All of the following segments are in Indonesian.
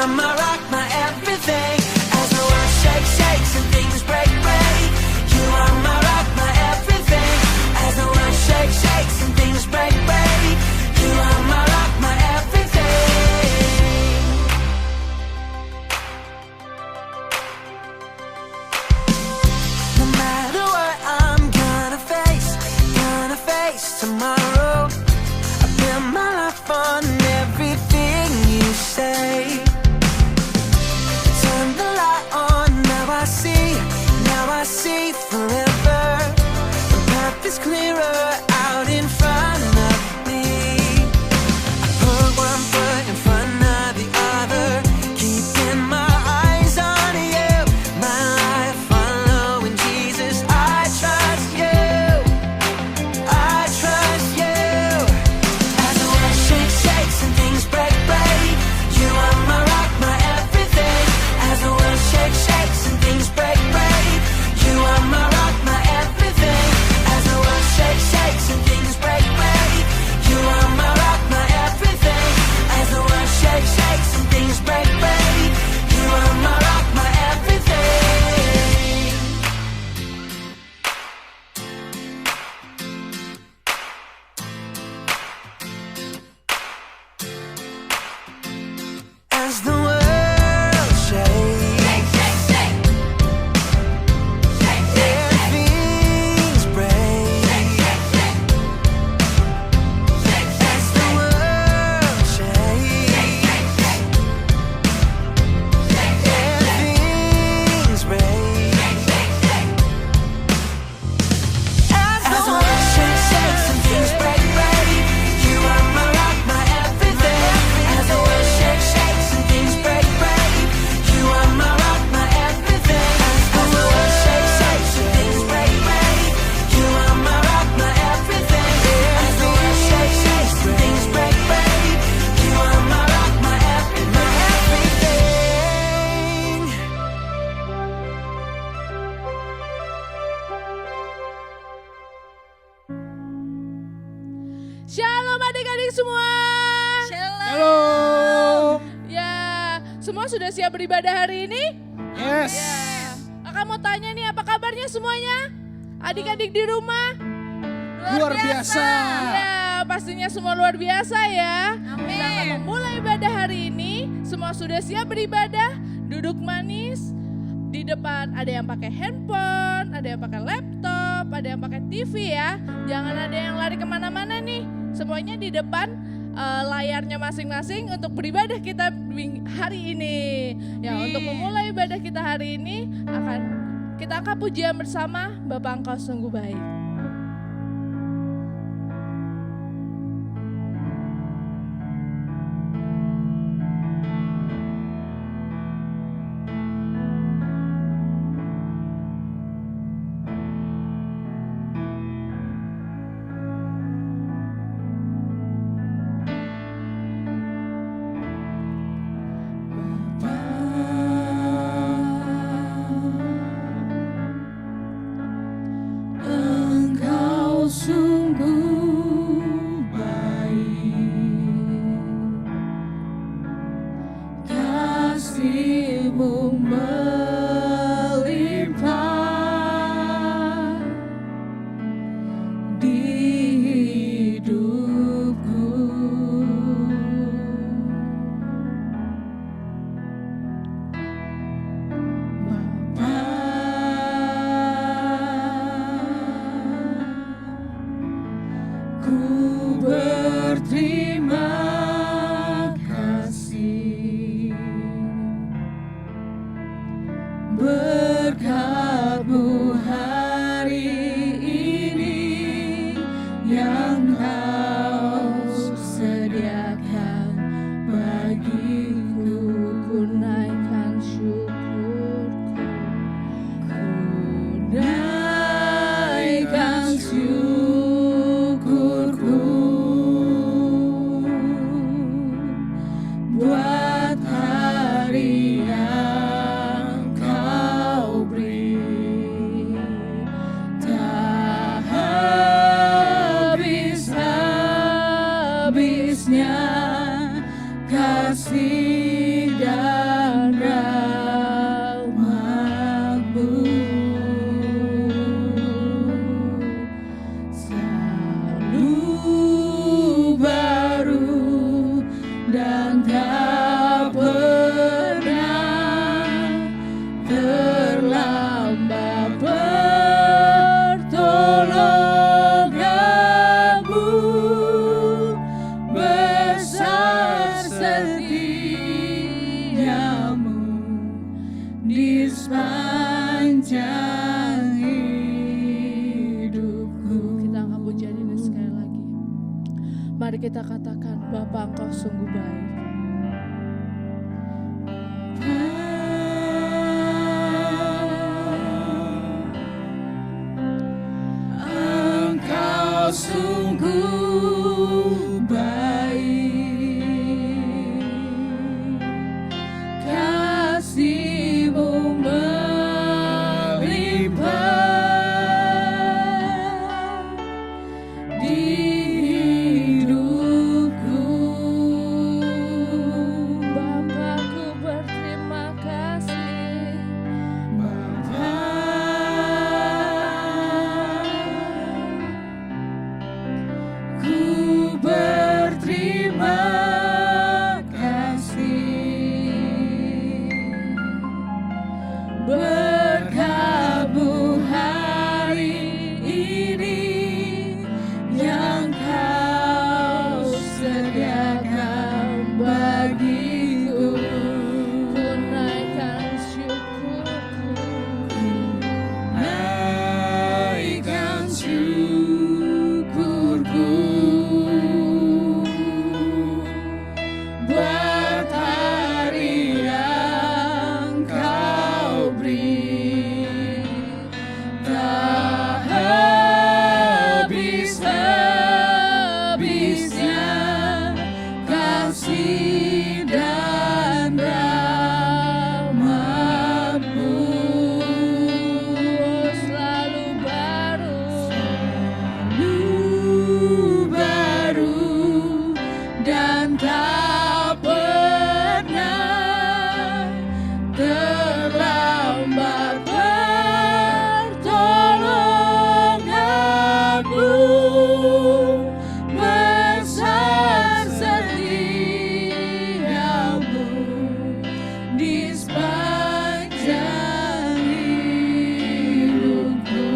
are my rock, my everything. As the world shakes, shakes and things break, break. You are my rock, my everything. As the world shakes, shakes and things break, break. You are my rock, my everything. No matter what I'm gonna face tomorrow. I build my life on everything you say. Turn the light on, now I see forever. The path is clearer out in front of me. I put one foot in front of the other, keeping my eyes on you. My life following Jesus, I trust you. I trust you. As the world shakes, shakes and things break, break. You are my rock, my everything. As the world shakes, shakes and things break, break. You are my rock, my everything. As the world shakes, shakes and things break, break. You are my rock, my everything. As the world shakes, shakes and things break, break. You are my rock, my everything. As the world shakes, shake, shake, shake. Shake, shake, shake. Things break, shake, shake, shake. Shake, shake, as the world shakes, shake, shake, shake. Shake, shake, shake. Things break, shake, shake, shake. As the world shakes, shakes and things break, break. You are my rock, my everything. As the world shakes, shakes and things break, break. You are my rock, my everything. As the world shakes, shakes and things break, break. You are my rock, my everything. As the world shakes, shakes and things break, break. You are my rock, my everything. Shalom adik-adik semua. Halo. Ya, semua sudah siap beribadah hari ini? Yes. Ya. Kakak mau tanya nih, apa kabarnya semuanya? Adik-adik di rumah? Luar biasa. Ya, pastinya semua luar biasa ya. Amin. Kita akan memulai ibadah hari ini. Semua sudah siap beribadah? Duduk manis. Di depan ada yang pakai handphone, ada yang pakai laptop, ada yang pakai TV ya. Jangan ada yang lari kemana-mana nih. Semuanya di depan layarnya masing-masing untuk beribadah kita hari ini. Ya, untuk memulai ibadah kita hari ini kita akan pujian bersama. Bapa Engkau sungguh baik. Buat hari yang Kau di sepanjang hidupku. Kita angkat pujian ini sekali lagi. Mari kita katakan, Bapa Engkau sungguh baik. Engkau sungguh baik, kasih-Mu melimpah di hidupku. Bapakku berterima kasih. Bapa, ku berterima kasih. Berkat-Mu hari ini yang Kau sediakan bagiku. Ku naikkan syukurku. Naikkan syukurku buat hari yang Kau beri, tak habis-habisnya kasih dan rahmat-Mu. Selalu baru. Baru dan tak pernah terlambat pertolongan-Mu. Besar setia-Mu di sepanjang hidupku.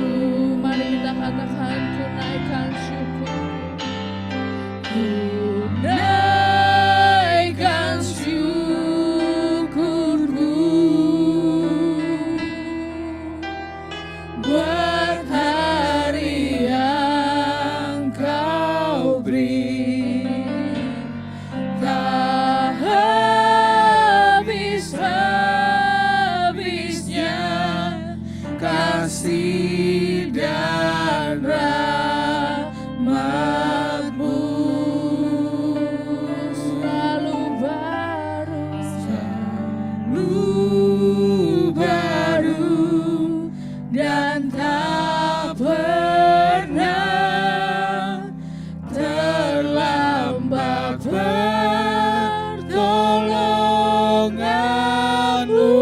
Mari kita katakan, ku naikkan syukur. Ku naikkan syukurku buat hari yang Kau beri, tak habis-habisnya kasih dan rahmat-Mu. Selalu baru. Selalu baru dan tak pernah terlambat pertolongan-Mu.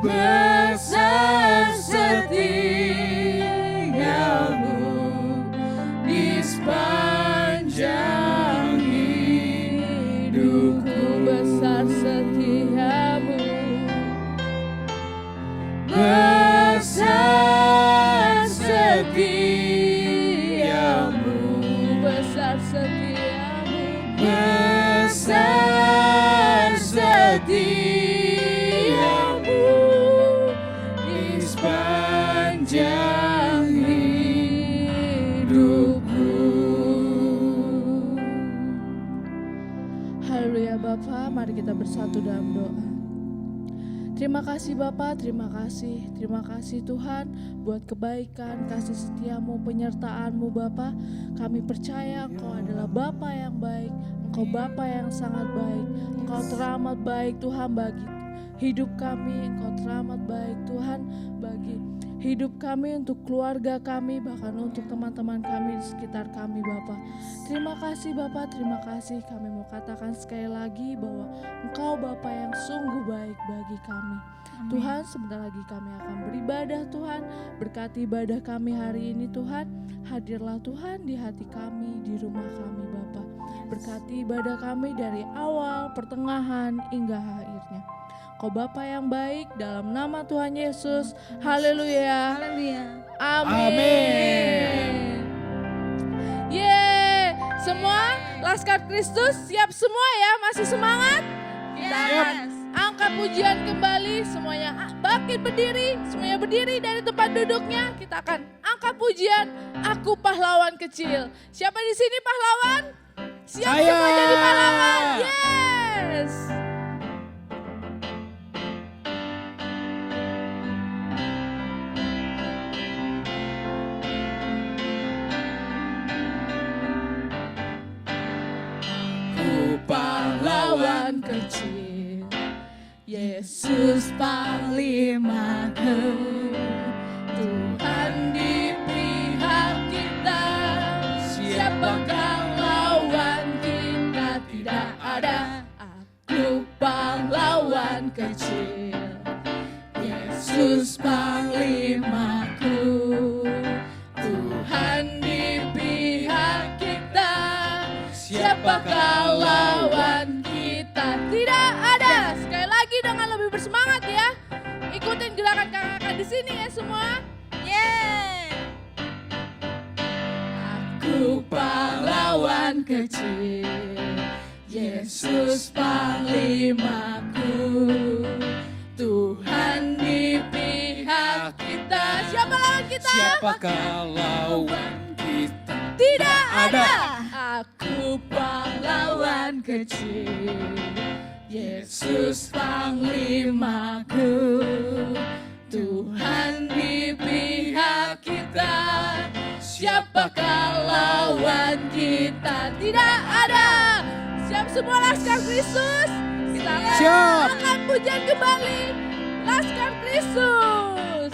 Besar setia-Mu di sepanjang hidupku. Besar setia-Mu. Besar setia-Mu. Besar setia-Mu. Besar setia-Mu di sepanjang hidupku. Haleluya Bapa, mari kita bersatu dalam doa. Terima kasih Bapa, terima kasih Tuhan buat kebaikan, kasih setiamu, penyertaan-Mu Bapa. Kami percaya Engkau adalah Bapa yang baik, Engkau Bapa yang sangat baik, Engkau teramat baik Tuhan bagi hidup kami, Engkau teramat baik Tuhan bagi hidup kami, untuk keluarga kami, bahkan untuk teman-teman kami di sekitar kami Bapa. Terima kasih Bapa, terima kasih. Kami mau katakan sekali lagi bahwa Engkau Bapa yang sungguh baik bagi kami. Tuhan, sebentar lagi kami akan beribadah Tuhan. Berkati ibadah kami hari ini Tuhan. Hadirlah Tuhan di hati kami, di rumah kami Bapa. Berkati ibadah kami dari awal, pertengahan, hingga akhirnya. Kau Bapa yang baik, dalam nama Tuhan Yesus. Haleluya. Haleluya. Amin. Yeay. Semua Laskar Kristus siap semua ya? Masih semangat? Yes. Angkat angkat pujian kembali. Semuanya bangkit berdiri, semuanya berdiri dari tempat duduknya. Kita akan angkat pujian, Aku Pahlawan Kecil. Siapa di sini pahlawan? Siap Saya. semua jadi pahlawan? Yes. Aku pahlawan kecil, Yesus panglimaku, Tuhan di pihak kita. Siapakah lawan kita? Tidak ada. Aku pahlawan kecil, Yesus panglimaku, Tuhan di pihak kita. Siapakah lawan kita? Tidak ada. Sekali lagi dengan lebih bersemangat ya. Ikutin gerakan kakak-kakak di sini ya semua. Yeay. Aku pahlawan kecil, Yesus panglimaku, Tuhan di pihak kita. Siapa lawan kita? Siapakah lawan kita? Tidak ada. Aku pahlawan kecil, Yesus panglimaku, Tuhan di pihak kita. Siapakah lawan kita? Tidak ada. Siap semua Laskar Kristus? Kita akan Siap. angkat pujian kembali. Laskar Kristus.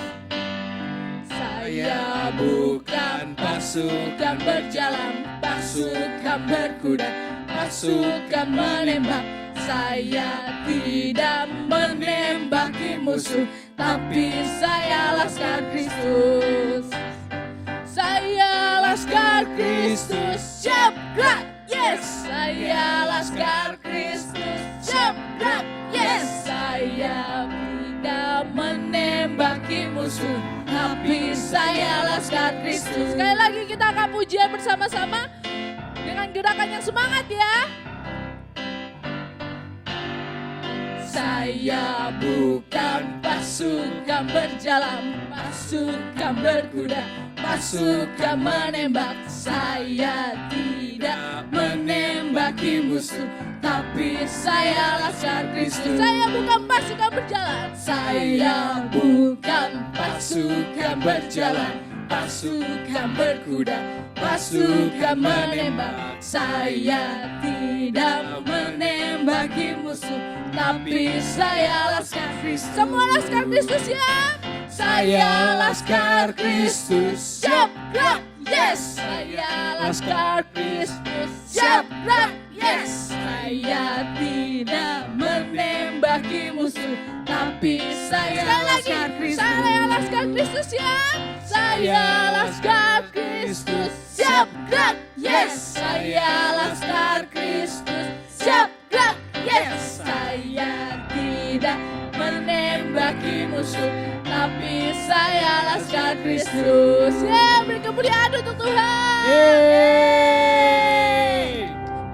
Saya bukan pasukan berjalan, pasukan berkuda, pasukan menembak. Saya tidak menembaki musuh, tapi saya Laskar Kristus. Saya Laskar Kristus, siap gerak, yes. Saya Laskar Kristus, siap gerak, yes. Saya tidak menembaki musuh, tapi saya Laskar Kristus. Sekali lagi kita akan pujian bersama-sama dengan gerakan yang semangat ya. Saya bukan pasukan berjalan, pasukan berkuda, pasukan menembak. Saya tidak menembaki musuh, tapi saya Laskar Kristus. Saya bukan pasukan berjalan. Saya bukan pasukan berjalan, pasukan berkuda, pasukan menembak. Saya tidak menembaki musuh, tapi saya Laskar Kristus. Semua Laskar Kristus ya. Saya Laskar Kristus, siap gerak, yes. Saya Laskar Kristus, siap gerak, yes. Saya tidak menembaki musuh, tapi saya Laskar Kristus. Saya Laskar Kristus ya. Saya Laskar Kristus, siap gerak, yes. Saya Laskar Kristus, siap gerak, yes. Saya tidak menembaki musuh, tapi saya Laskar Kristus. Ya, beri kemuliaan untuk Tuhan. Yeay.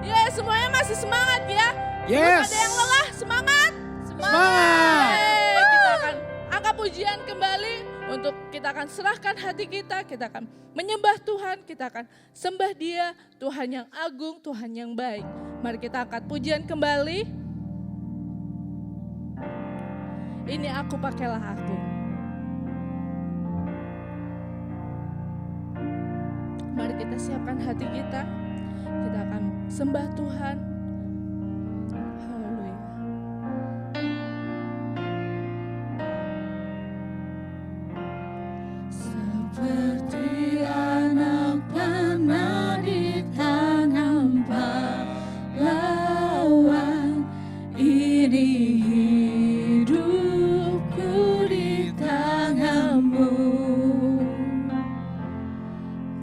Ya, semuanya masih semangat ya. Belum Yes. ada yang lelah, semangat. Semangat. Yeay, kita akan angkat pujian kembali untuk kita akan serahkan hati kita akan menyembah Tuhan, kita akan sembah Dia, Tuhan yang agung, Tuhan yang baik. Mari kita angkat pujian kembali. Ini aku, pakailah aku. Mari kita siapkan hati kita akan sembah Tuhan. Haleluya. Seperti anak panah di tangan pahlawan, ini hidupku di tanganmu.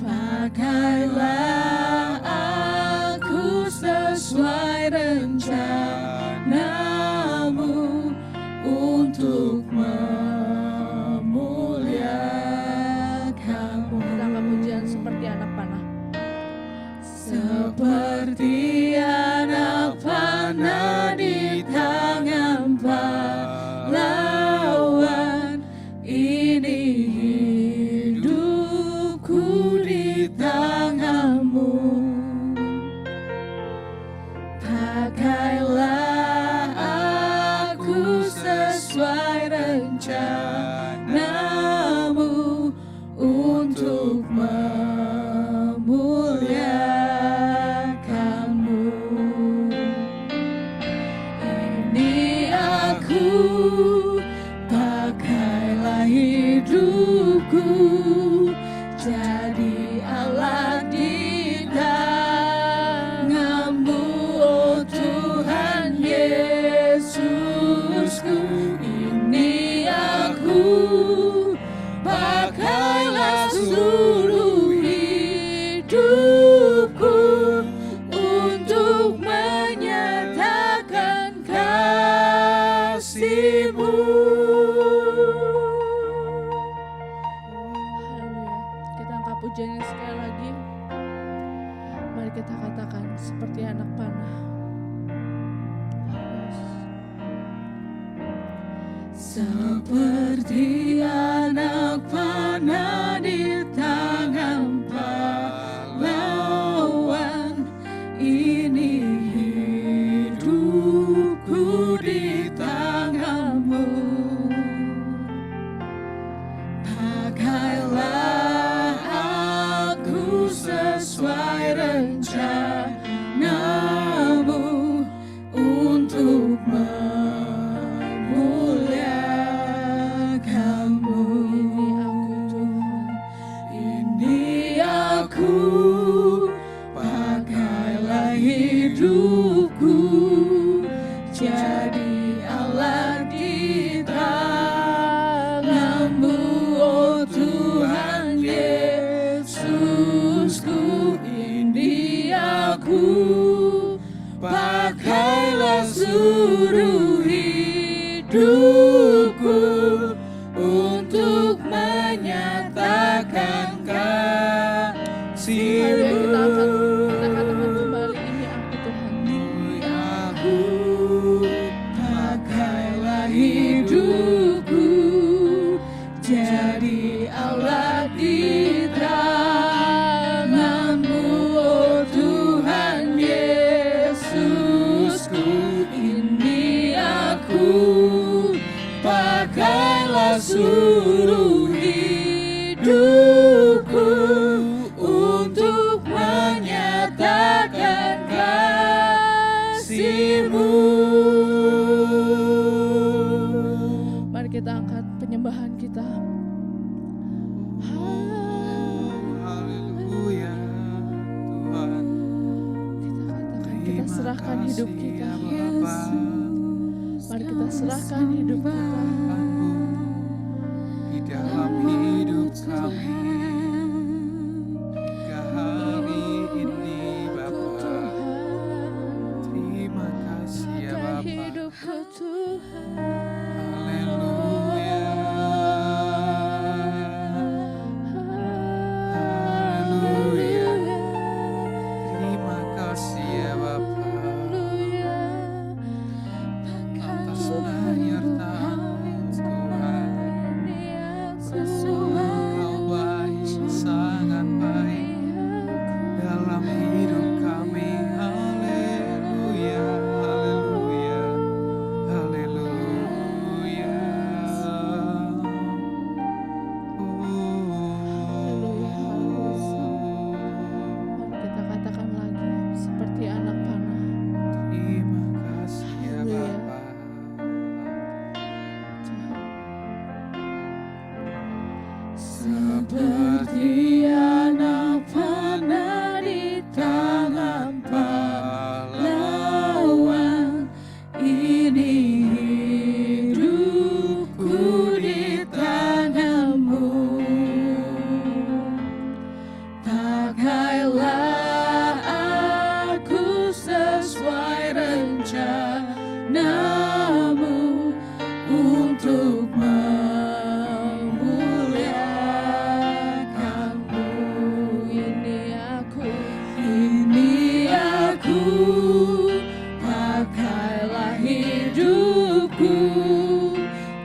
Pakailah aku sesuai rencanamu untuk memuliakanmu. Kita angkat pujian seperti anak panah. Seperti anak panah di tangan pahlawan. rencana-Mu untuk memuliakan-Mu. Ini aku, pakailah hidupku jadi alat di tangan-Mu, oh Tuhan Yesusku. Ini aku, pakailah seluruh hidupku untuk menyatakan kasih-Mu. Haleluya. Kita angkat pujiannya sekali lagi. Mari kita katakan seperti anak panah. Seperti anak panah di tangan pahlawan, ini hidupku di tangan-Mu. Pakailah aku sesuai rencana-Mu untuk memuliakan-Mu. Ini aku, pakailah hidupku jadi alat di tangan-Mu, oh Tuhan Yesusku. Ini aku, pakailah seluruh hidupku untuk menyatakan kasih-Mu. Kita katakan kembali, ini aku Tuhan. Ini aku, pakailah hidupku jadi alat di tangan-Mu, oh Tuhan Yesusku. Ini aku, pakailah seluruh hidupku untuk menyatakan kasih-Mu. Mari kita angkat penyembahan kita. Haleluya Tuhan. Kita katakan, kita serahkan hidup kita. Mari kita serahkan hidup kita. Di dalam hidup kami hingga hari ini Bapa. Terima kasih ya Pakai Bapa. hidupku Tuhan. Haleluya. Haleluya. Terima kasih ya Bapa. Atas penyertaan Tuhan. Engkau baik, sangat baik dalam hidup kami. Haleluya, haleluya, haleluya. Mari kita katakan lagi seperti anak panah. Terima kasih ya Bapa. Seperti anak panah di tangan pahlawan, ini hidupku di tangan-Mu. Pakailah aku sesuai rencana-Mu untuk memuliakan-Mu. Ini aku, pakailah hidupku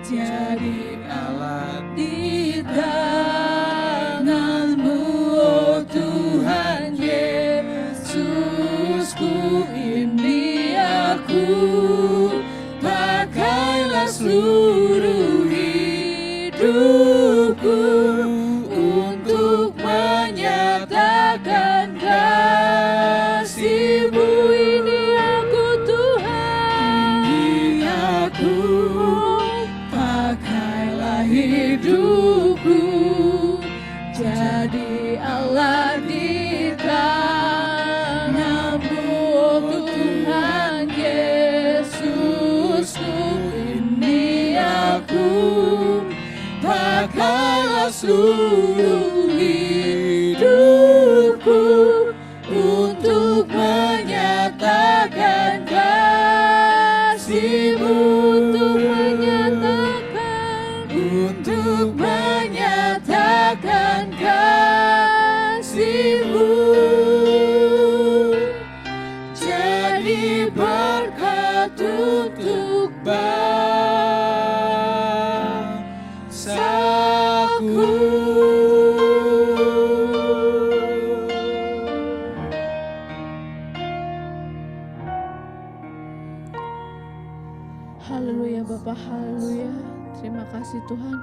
jadi alat di tangan-Mu, oh Tuhan Yesusku. Ini aku, pakailah seluruh hidupku, jadi Allah di tanganmu, Tuhan Yesusku. Ini aku, pakailah seluruh hidupku untuk menyatakan kasih-Mu, untuk menyatakan kasih-Mu, jadi berkat untuk bangsaku. Haleluya Bapa, haleluya. Terima kasih Tuhan.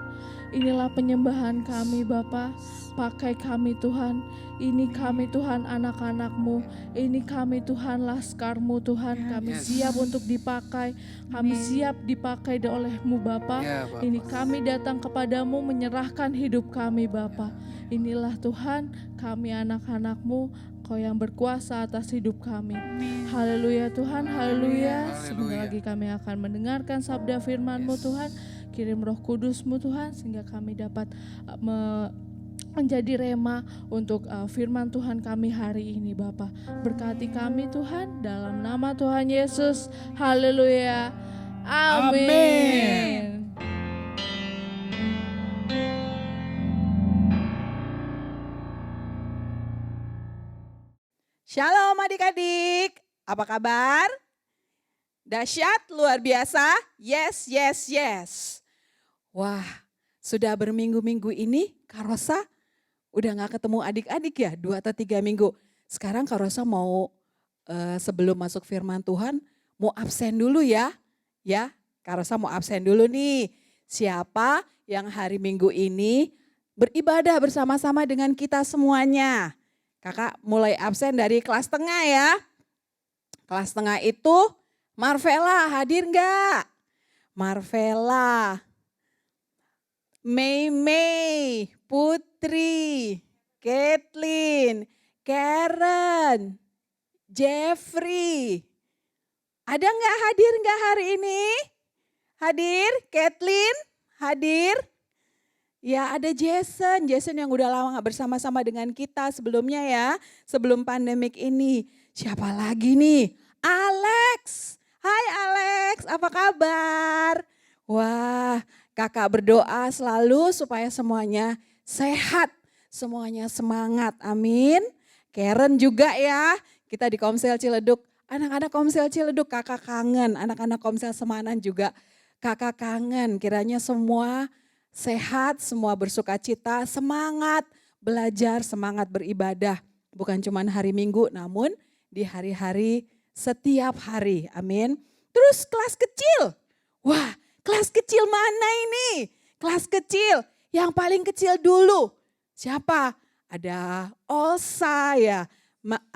Inilah penyembahan kami Bapa. Pakai kami Tuhan. Ini kami Tuhan anak-anak-Mu. Ini kami Tuhan laskar-Mu Tuhan. Kami siap untuk dipakai. Kami siap dipakai oleh-Mu Bapa. Ini kami datang kepadamu menyerahkan hidup kami Bapa. Inilah Tuhan kami anak-anak-Mu. Kau yang berkuasa atas hidup kami. Haleluya Tuhan, haleluya. Sebentar lagi kami akan mendengarkan sabda firman-Mu Tuhan. Kirim Roh Kudus-Mu Tuhan sehingga kami dapat menjadi rema untuk firman Tuhan kami hari ini Bapa. Berkati kami Tuhan dalam nama Tuhan Yesus. Haleluya. Amin. Shalom adik-adik, apa kabar? Dahsyat, luar biasa, yes, yes, yes. Wah, sudah berminggu-minggu ini Kak Rosa udah gak ketemu adik-adik ya, 2 atau 3 minggu. Sekarang Kak Rosa mau sebelum masuk firman Tuhan, mau absen dulu ya. Ya, Kak Rosa mau absen dulu nih. Siapa yang hari Minggu ini beribadah bersama-sama dengan kita semuanya? Kakak mulai absen dari kelas tengah ya. Kelas tengah itu Marvela hadir enggak? Marvela, Mei, Putri, Kathleen, Karen, Jeffrey. Ada enggak hadir enggak hari ini? Hadir, Kathleen, hadir. Ya ada Jason yang udah lama gak bersama-sama dengan kita sebelumnya ya. Sebelum pandemik ini. Siapa lagi nih? Alex. Hai Alex, apa kabar? Wah, kakak berdoa selalu supaya semuanya sehat. Semuanya semangat, amin. Karen juga ya, kita di Komsel Ciledug. Anak-anak Komsel Ciledug kakak kangen. Anak-anak Komsel Semanan juga kakak kangen. Kiranya semua sehat, semua bersuka cita, semangat belajar, semangat beribadah. Bukan cuma hari Minggu, namun di hari-hari setiap hari. Amin. Terus kelas kecil. Wah, kelas kecil mana ini? Kelas kecil yang paling kecil dulu. Siapa? Ada Olsa ya.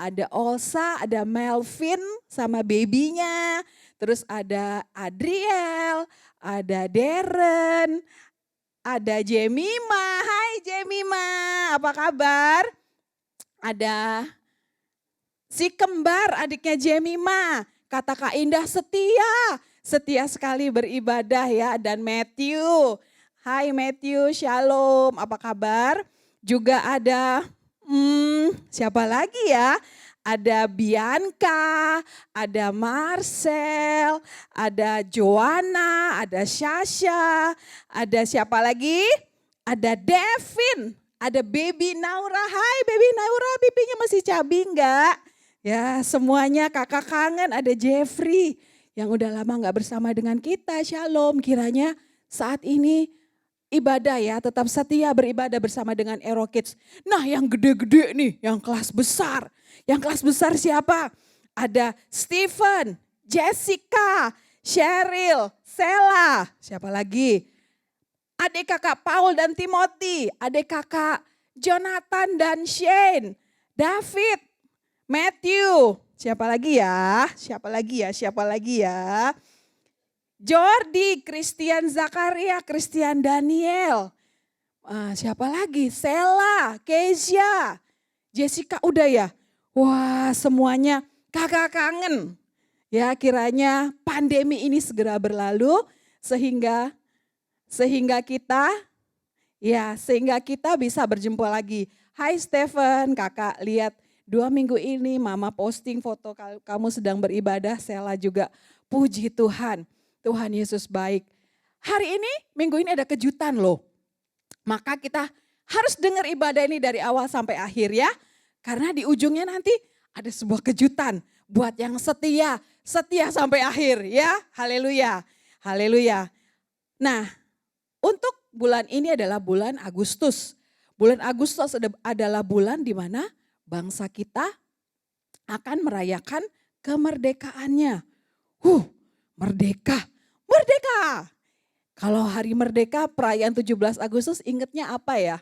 Ada Olsa, ada Melvin sama babynya. Terus ada Adriel, ada Darren. Ada Jemima, hai Jemima, apa kabar? Ada si kembar adiknya Jemima, kata Kak Indah setia sekali beribadah ya. Dan Matthew, hai Matthew, shalom, apa kabar? Juga ada, siapa lagi ya? Ada Bianca, ada Marcel, ada Joanna, ada Sasha, ada siapa lagi? Ada Devin, ada Baby Naura. Hai Baby Naura, pipinya masih cabi enggak? Ya semuanya kakak kangen. Ada Jeffrey yang udah lama gak bersama dengan kita. Shalom, kiranya saat ini ibadah ya, tetap setia beribadah bersama dengan Ero Kids. Nah yang gede-gede nih, yang kelas besar. Yang kelas besar siapa? Ada Stephen, Jessica, Cheryl, Sela. Siapa lagi? Adik kakak Paul dan Timothy. Adik kakak Jonathan dan Shane. David, Matthew. Siapa lagi ya? Siapa lagi ya? Jordi, Christian Zakaria, Christian Daniel. Siapa lagi? Sela, Kezia, Jessica udah ya. Wah, semuanya kakak kangen. Ya, kiranya pandemi ini segera berlalu sehingga kita bisa berjumpa lagi. Hai Stephen, kakak lihat 2 minggu ini mama posting foto kamu sedang beribadah, Sela juga. Puji Tuhan, Tuhan Yesus baik. Hari ini, minggu ini ada kejutan loh. Maka kita harus dengar ibadah ini dari awal sampai akhir ya. Karena di ujungnya nanti ada sebuah kejutan buat yang setia sampai akhir ya. Haleluya, haleluya. Nah, untuk bulan ini adalah bulan Agustus. Bulan Agustus adalah bulan di mana bangsa kita akan merayakan kemerdekaannya. Merdeka. Kalau hari merdeka perayaan 17 Agustus ingetnya apa ya?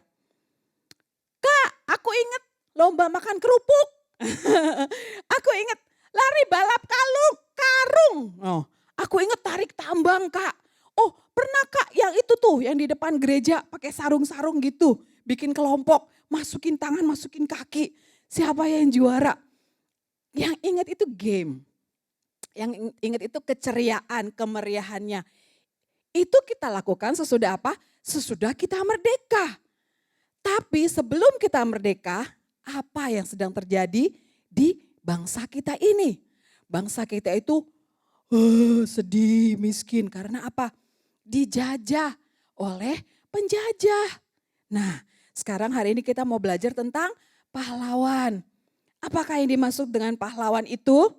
Kak, aku inget lomba makan kerupuk. Aku inget lari balap karung. Aku inget tarik tambang Kak. Oh pernah Kak yang itu tuh yang di depan gereja pakai sarung-sarung gitu. Bikin kelompok, masukin tangan, masukin kaki. Siapa yang juara? Yang inget itu game. Yang inget itu keceriaan, kemeriahannya. Itu kita lakukan sesudah apa? Sesudah kita merdeka. Tapi sebelum kita merdeka, apa yang sedang terjadi di bangsa kita ini? Bangsa kita itu sedih, miskin. Karena apa? Dijajah oleh penjajah. Nah, sekarang hari ini kita mau belajar tentang pahlawan. Apakah yang dimaksud dengan pahlawan itu?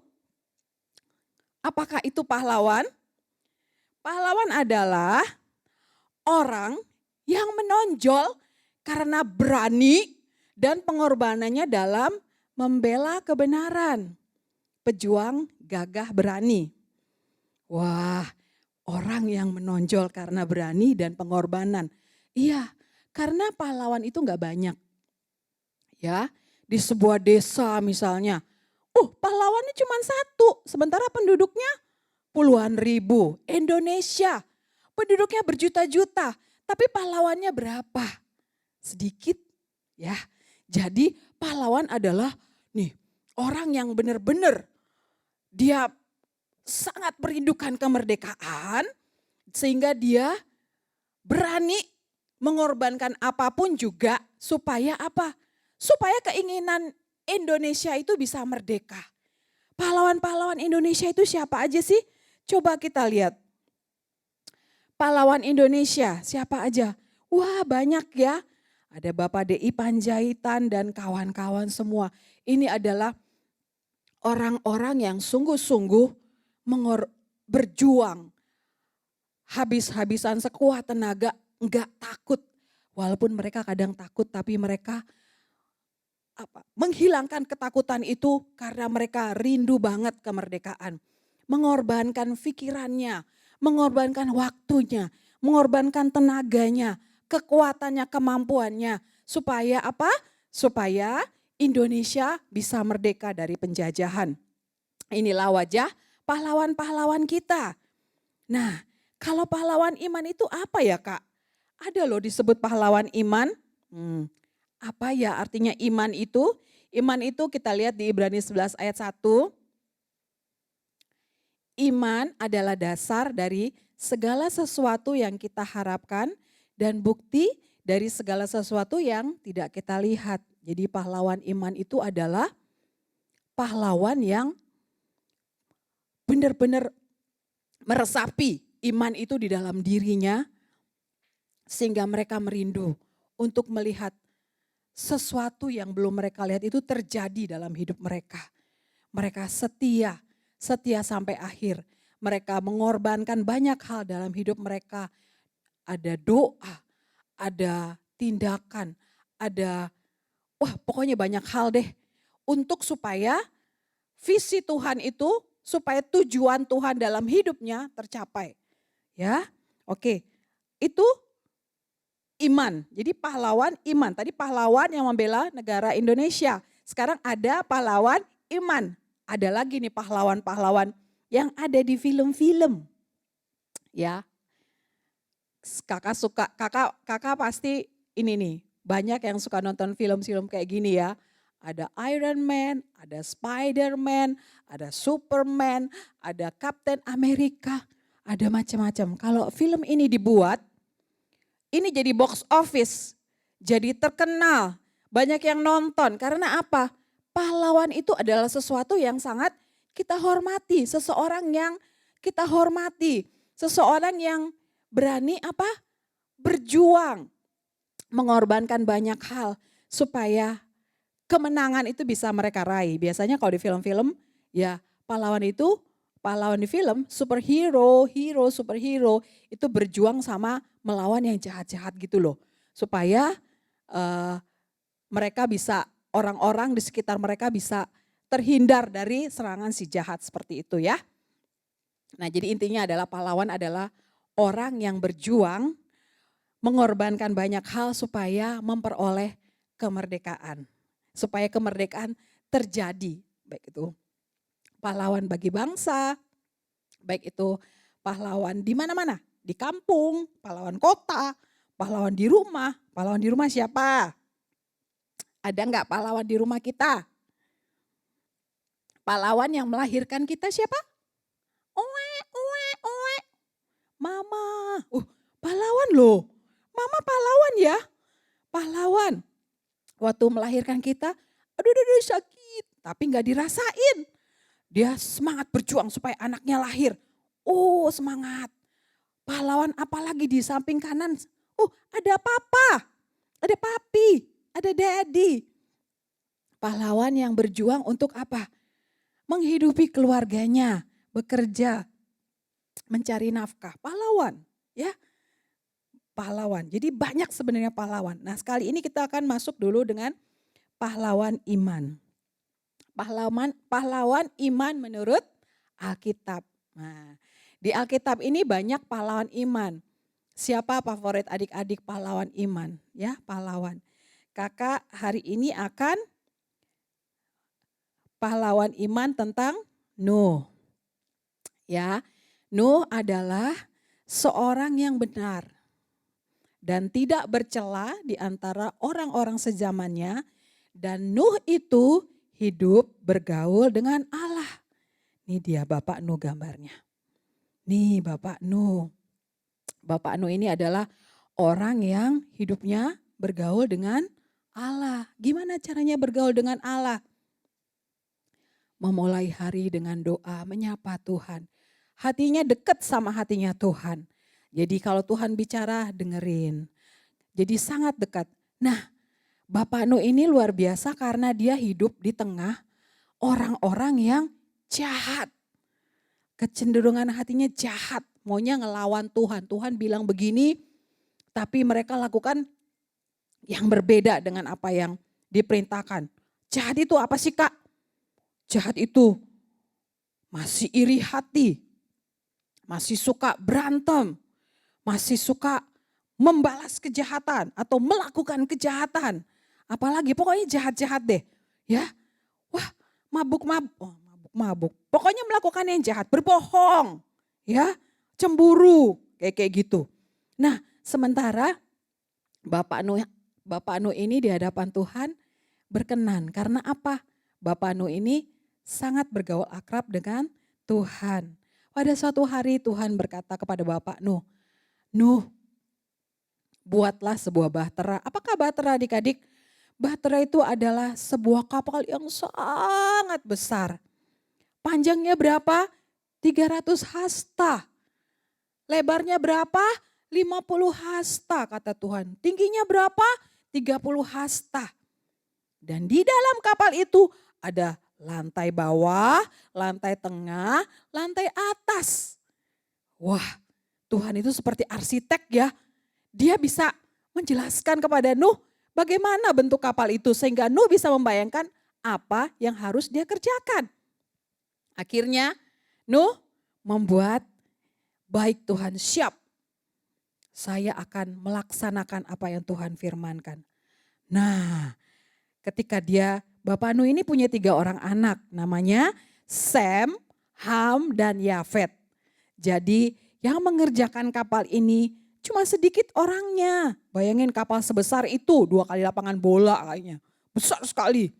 Apakah itu pahlawan? Pahlawan adalah orang yang menonjol karena berani dan pengorbanannya dalam membela kebenaran. Pejuang gagah berani. Wah, orang yang menonjol karena berani dan pengorbanan. Iya, karena pahlawan itu enggak banyak. Ya, di sebuah desa misalnya. Pahlawannya cuma 1, sementara penduduknya puluhan ribu. Indonesia, penduduknya berjuta-juta, tapi pahlawannya berapa? Sedikit ya. Jadi pahlawan adalah nih orang yang benar-benar dia sangat merindukan kemerdekaan sehingga dia berani mengorbankan apapun juga supaya apa? Supaya keinginan Indonesia itu bisa merdeka. Pahlawan-pahlawan Indonesia itu siapa aja sih? Coba kita lihat. Pahlawan Indonesia siapa aja? Wah banyak ya. Ada Bapak D.I. Panjaitan dan kawan-kawan semua. Ini adalah orang-orang yang sungguh-sungguh berjuang. Habis-habisan sekuat tenaga, enggak takut. Walaupun mereka kadang takut tapi mereka menghilangkan ketakutan itu karena mereka rindu banget kemerdekaan. Mengorbankan pikirannya, mengorbankan waktunya, mengorbankan tenaganya, kekuatannya, kemampuannya. Supaya apa? Supaya Indonesia bisa merdeka dari penjajahan. Inilah wajah pahlawan-pahlawan kita. Nah, kalau pahlawan iman itu apa ya Kak? Ada loh disebut pahlawan iman. Apa ya artinya iman itu? Iman itu kita lihat di Ibrani 11 ayat 1. Iman adalah dasar dari segala sesuatu yang kita harapkan dan bukti dari segala sesuatu yang tidak kita lihat. Jadi pahlawan iman itu adalah pahlawan yang benar-benar meresapi iman itu di dalam dirinya sehingga mereka merindu untuk melihat sesuatu yang belum mereka lihat itu terjadi dalam hidup mereka. Mereka setia sampai akhir. Mereka mengorbankan banyak hal dalam hidup mereka. Ada doa, ada tindakan, ada pokoknya banyak hal deh. Untuk supaya visi Tuhan itu, supaya tujuan Tuhan dalam hidupnya tercapai. Ya, oke. Itu iman. Jadi pahlawan iman. Tadi pahlawan yang membela negara Indonesia. Sekarang ada pahlawan iman. Ada lagi nih pahlawan-pahlawan yang ada di film-film. Ya, kakak pasti ini nih, banyak yang suka nonton film-film kayak gini ya. Ada Iron Man, ada Spider-Man, ada Superman, ada Captain America, ada macam-macam. Kalau film ini dibuat, ini jadi box office, jadi terkenal, banyak yang nonton. Karena apa? Pahlawan itu adalah sesuatu yang sangat kita hormati, seseorang yang kita hormati, seseorang yang berani apa? Berjuang, mengorbankan banyak hal supaya kemenangan itu bisa mereka raih. Biasanya kalau di film-film ya pahlawan di film superhero, superhero itu berjuang sama melawan yang jahat-jahat gitu loh. Supaya mereka bisa, orang-orang di sekitar mereka bisa terhindar dari serangan si jahat seperti itu ya. Nah jadi intinya adalah pahlawan adalah orang yang berjuang mengorbankan banyak hal supaya memperoleh kemerdekaan. Supaya kemerdekaan terjadi, baik itu pahlawan bagi bangsa, baik itu pahlawan di mana-mana, di kampung, pahlawan kota, pahlawan di rumah. Pahlawan di rumah siapa? Ada enggak pahlawan di rumah kita? Pahlawan yang melahirkan kita siapa? Oe. Mama. Pahlawan loh. Mama pahlawan ya. Pahlawan. Waktu melahirkan kita, aduh sakit. Tapi gak dirasain. Dia semangat berjuang supaya anaknya lahir. Oh semangat. Pahlawan apalagi di samping kanan. Ada papa, ada papi, ada daddy. Pahlawan yang berjuang untuk apa? Menghidupi keluarganya, bekerja, mencari nafkah. Pahlawan ya. Pahlawan. Jadi banyak sebenarnya pahlawan. Nah sekali ini kita akan masuk dulu dengan pahlawan iman. Pahlawan iman menurut Alkitab. Nah, di Alkitab ini banyak pahlawan iman. Siapa favorit adik-adik pahlawan iman? Ya, pahlawan. Kakak hari ini akan pahlawan iman tentang Nuh. Ya, Nuh adalah seorang yang benar dan tidak bercela di antara orang-orang sezamannya, dan Nuh itu hidup bergaul dengan Allah. Ini dia Bapak Nuh gambarnya. Nih Bapak Nuh. Bapak Nuh ini adalah orang yang hidupnya bergaul dengan Allah. Gimana caranya bergaul dengan Allah? Memulai hari dengan doa, menyapa Tuhan. Hatinya dekat sama hatinya Tuhan. Jadi kalau Tuhan bicara dengerin. Jadi sangat dekat. Nah Bapak Nuh ini luar biasa karena dia hidup di tengah orang-orang yang jahat. Kecenderungan hatinya jahat. Maunya ngelawan Tuhan. Tuhan bilang begini tapi mereka lakukan yang berbeda dengan apa yang diperintahkan. Jahat itu apa sih Kak? Jahat itu masih iri hati. Masih suka berantem. Masih suka membalas kejahatan atau melakukan kejahatan. Apalagi pokoknya jahat-jahat deh. Ya, wah mabuk. Pokoknya melakukan yang jahat, berbohong. Ya, cemburu, kayak gitu. Nah sementara Bapak Nuh ini di hadapan Tuhan berkenan. Karena apa? Bapak Nuh ini sangat bergaul akrab dengan Tuhan. Pada suatu hari Tuhan berkata kepada Bapak Nuh, Nuh, buatlah sebuah bahtera. Apakah bahtera adik-adik? Bahtera itu adalah sebuah kapal yang sangat besar. Panjangnya berapa? 300 hasta. Lebarnya berapa? 50 hasta kata Tuhan. Tingginya berapa? 30 hasta. Dan di dalam kapal itu ada lantai bawah, lantai tengah, lantai atas. Wah, Tuhan itu seperti arsitek ya. Dia bisa menjelaskan kepada Nuh bagaimana bentuk kapal itu sehingga Nuh bisa membayangkan apa yang harus dia kerjakan. Akhirnya Nuh membuat baik Tuhan siap. Saya akan melaksanakan apa yang Tuhan firmankan. Nah, ketika Bapak Nuh ini punya 3 orang anak namanya Sem, Ham, dan Yafet. Jadi yang mengerjakan kapal ini cuma sedikit orangnya. Bayangin kapal sebesar itu 2 kali lapangan bola kayaknya. Besar sekali.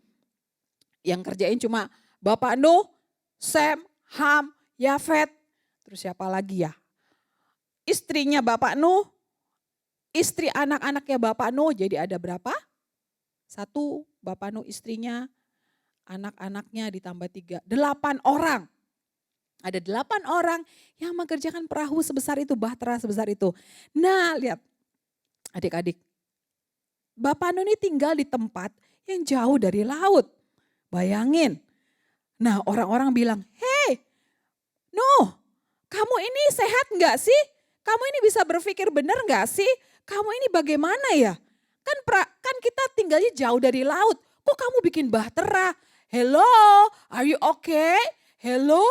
Yang kerjain cuma Bapak Nuh, Sem, Ham, Yafet. Terus siapa lagi ya? Istrinya Bapak Nuh, istri anak-anaknya Bapak Nuh. Jadi ada berapa? 1, Bapak Nuh istrinya, anak-anaknya ditambah 3. 8 orang. Ada 8 orang yang mengerjakan perahu sebesar itu, bahtera sebesar itu. Nah lihat adik-adik. Bapak Nuh ini tinggal di tempat yang jauh dari laut. Bayangin. Nah orang-orang bilang, "Hei Nuh, kamu ini sehat gak sih? Kamu ini bisa berpikir benar gak sih? Kamu ini bagaimana ya? Kan kita tinggalnya jauh dari laut. Kok kamu bikin bahtera? Hello, are you okay? Hello,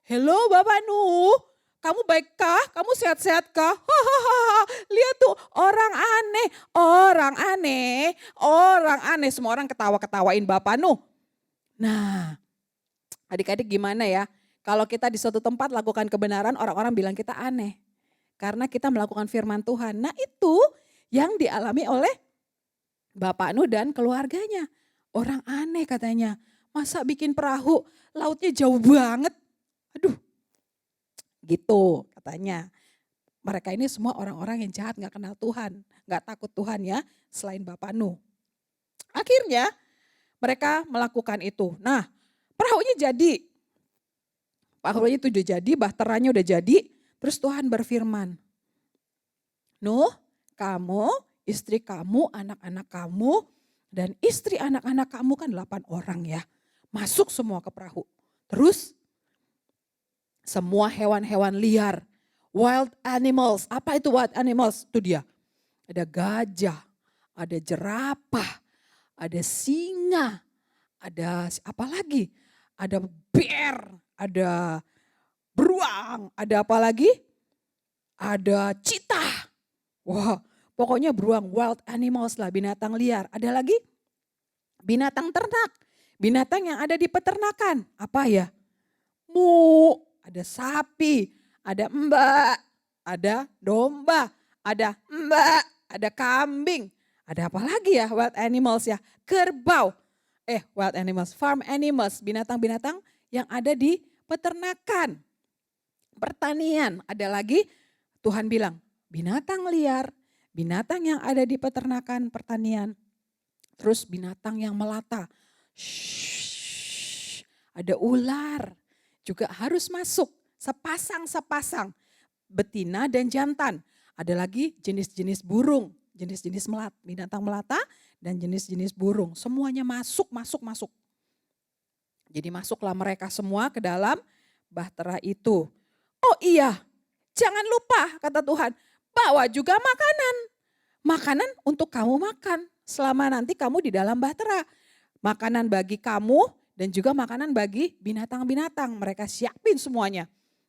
hello Bapak Nuh. Kamu baikkah? Kamu sehat-sehatkah? Hahaha. Lihat tuh orang aneh. Semua orang ketawa-ketawain Bapak Nuh. Nah adik-adik gimana ya? Kalau kita di suatu tempat lakukan kebenaran, orang-orang bilang kita aneh. Karena kita melakukan firman Tuhan. Nah itu yang dialami oleh Bapak Nuh dan keluarganya. Orang aneh katanya. Masa bikin perahu, lautnya jauh banget. Aduh, gitu katanya. Mereka ini semua orang-orang yang jahat, gak kenal Tuhan. Gak takut Tuhan ya, selain Bapak Nuh. Akhirnya mereka melakukan itu. Nah perahunya jadi. Perahunya itu udah jadi, bahteranya udah jadi. Terus Tuhan berfirman, Nuh, kamu, istri kamu, anak-anak kamu, dan istri anak-anak kamu kan 8 orang ya. Masuk semua ke perahu. Terus semua hewan-hewan liar, wild animals. Apa itu wild animals? Itu dia. Ada gajah, ada jerapah, ada singa, ada apa lagi? Ada bear, ada beruang, ada apa lagi? Ada cheetah. Wah, pokoknya beruang, wild animals lah, binatang liar. Ada lagi? Binatang ternak. Binatang yang ada di peternakan. Apa ya? Ada sapi, ada mbak, ada domba, ada mbak, ada kambing. Ada apa lagi ya wild animals ya? Kerbau. Wild animals, farm animals, binatang-binatang yang ada di peternakan. Pertanian, ada lagi Tuhan bilang binatang liar, binatang yang ada di peternakan pertanian. Terus binatang yang melata. Ada ular juga harus masuk sepasang-sepasang. Betina dan jantan. Ada lagi jenis-jenis burung, jenis-jenis binatang melata dan jenis-jenis burung. Semuanya masuk. Jadi masuklah mereka semua ke dalam bahtera itu. Oh iya, jangan lupa kata Tuhan, bawa juga makanan. Makanan untuk kamu makan selama nanti kamu di dalam bahtera. Makanan bagi kamu dan juga makanan bagi binatang-binatang. Mereka siapin semuanya.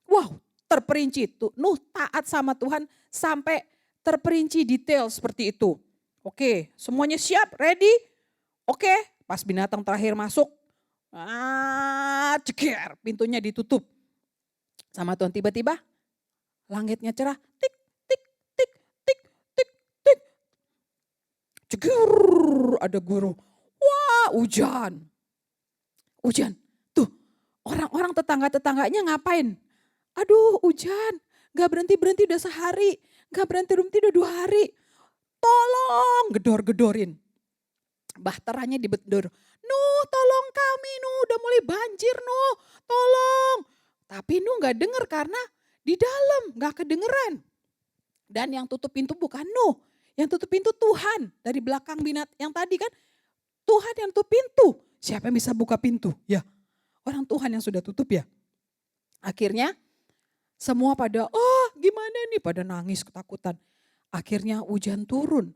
Wow, terperinci. Nuh taat sama Tuhan sampai terperinci detail seperti itu. Oke, semuanya siap, ready? Oke, pas binatang terakhir masuk, ceker, pintunya ditutup. Sama Tuhan tiba-tiba langitnya cerah, tik, tik, tik, tik, tik, tik. Ceker, ada guru. Wah, hujan. Tuh, orang-orang tetangga-tetangganya ngapain? Aduh, hujan. Gak berhenti-berhenti udah sehari. Gak berhenti-berhenti udah 2 hari. Tolong, gedor-gedorin. Bahteranya dibedor. Nuh, tolong kami, Nuh. Udah mulai banjir, Nuh. Tolong. Tapi Nuh gak denger karena di dalam gak kedengeran. Dan yang tutup pintu bukan Nuh. Yang tutup pintu Tuhan. Dari belakang yang tadi kan Tuhan yang tutup pintu. Siapa yang bisa buka pintu? Ya, orang Tuhan yang sudah tutup ya. Akhirnya semua pada, gimana nih? Pada nangis ketakutan. Akhirnya hujan turun.